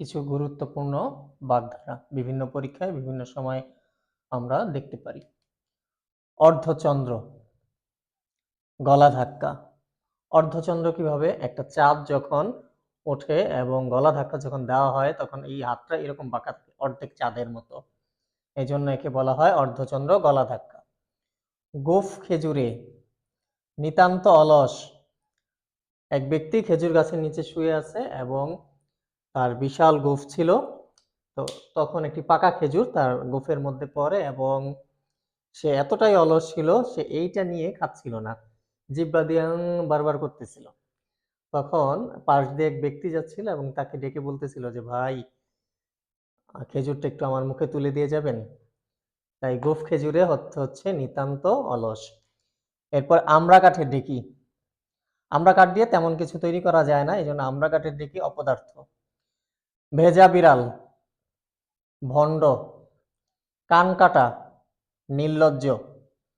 কিছু গুরুত্বপূর্ণ বাগধারা বিভিন্ন পরীক্ষায় বিভিন্ন সময় আমরা দেখতে পারি। অর্ধচন্দ্র, গলা ধাক্কা। অর্ধচন্দ্র কিভাবে? একটা চাঁদ যখন ওঠে এবং গলা ধাক্কা যখন দেওয়া হয় তখন এই হাতটা এরকম বাঁকা থাকে, অর্ধেক চাঁদের মতো। এই জন্য একে বলা হয় অর্ধচন্দ্র গলা ধাক্কা। গোঁফ খেজুরে, নিতান্ত অলস। এক ব্যক্তি খেজুর গাছের নিচে শুয়ে আছে এবং তার বিশাল গোঁফ ছিল। তো তখন একটি পাকা খেজুর তার গোঁফের মধ্যে পড়ে এবং সে এতটাই অলস ছিল, সে এইটা নিয়ে খাচ্ছিল না, জিহ্বা দিয়ে বারবার করতেছিল। তখন পাশ দিয়ে এক ব্যক্তি যাচ্ছিল এবং তাকে ডেকে বলতেছিল যে, ভাই খেজুরটা একটু আমার মুখে তুলে দিয়ে যাবেন। তাই গোঁফ খেজুরে হচ্ছে নিতান্ত অলস। এরপর আমড়া কাঠের ঢেঁকি। আমড়া কাঠ দিয়ে তেমন কিছু তৈরি করা যায় না, এই জন্য আমড়া কাঠের ঢেঁকি অপদার্থ। ভেজা বিড়াল, ভণ্ড। কান কাটা, নির্লজ্জ।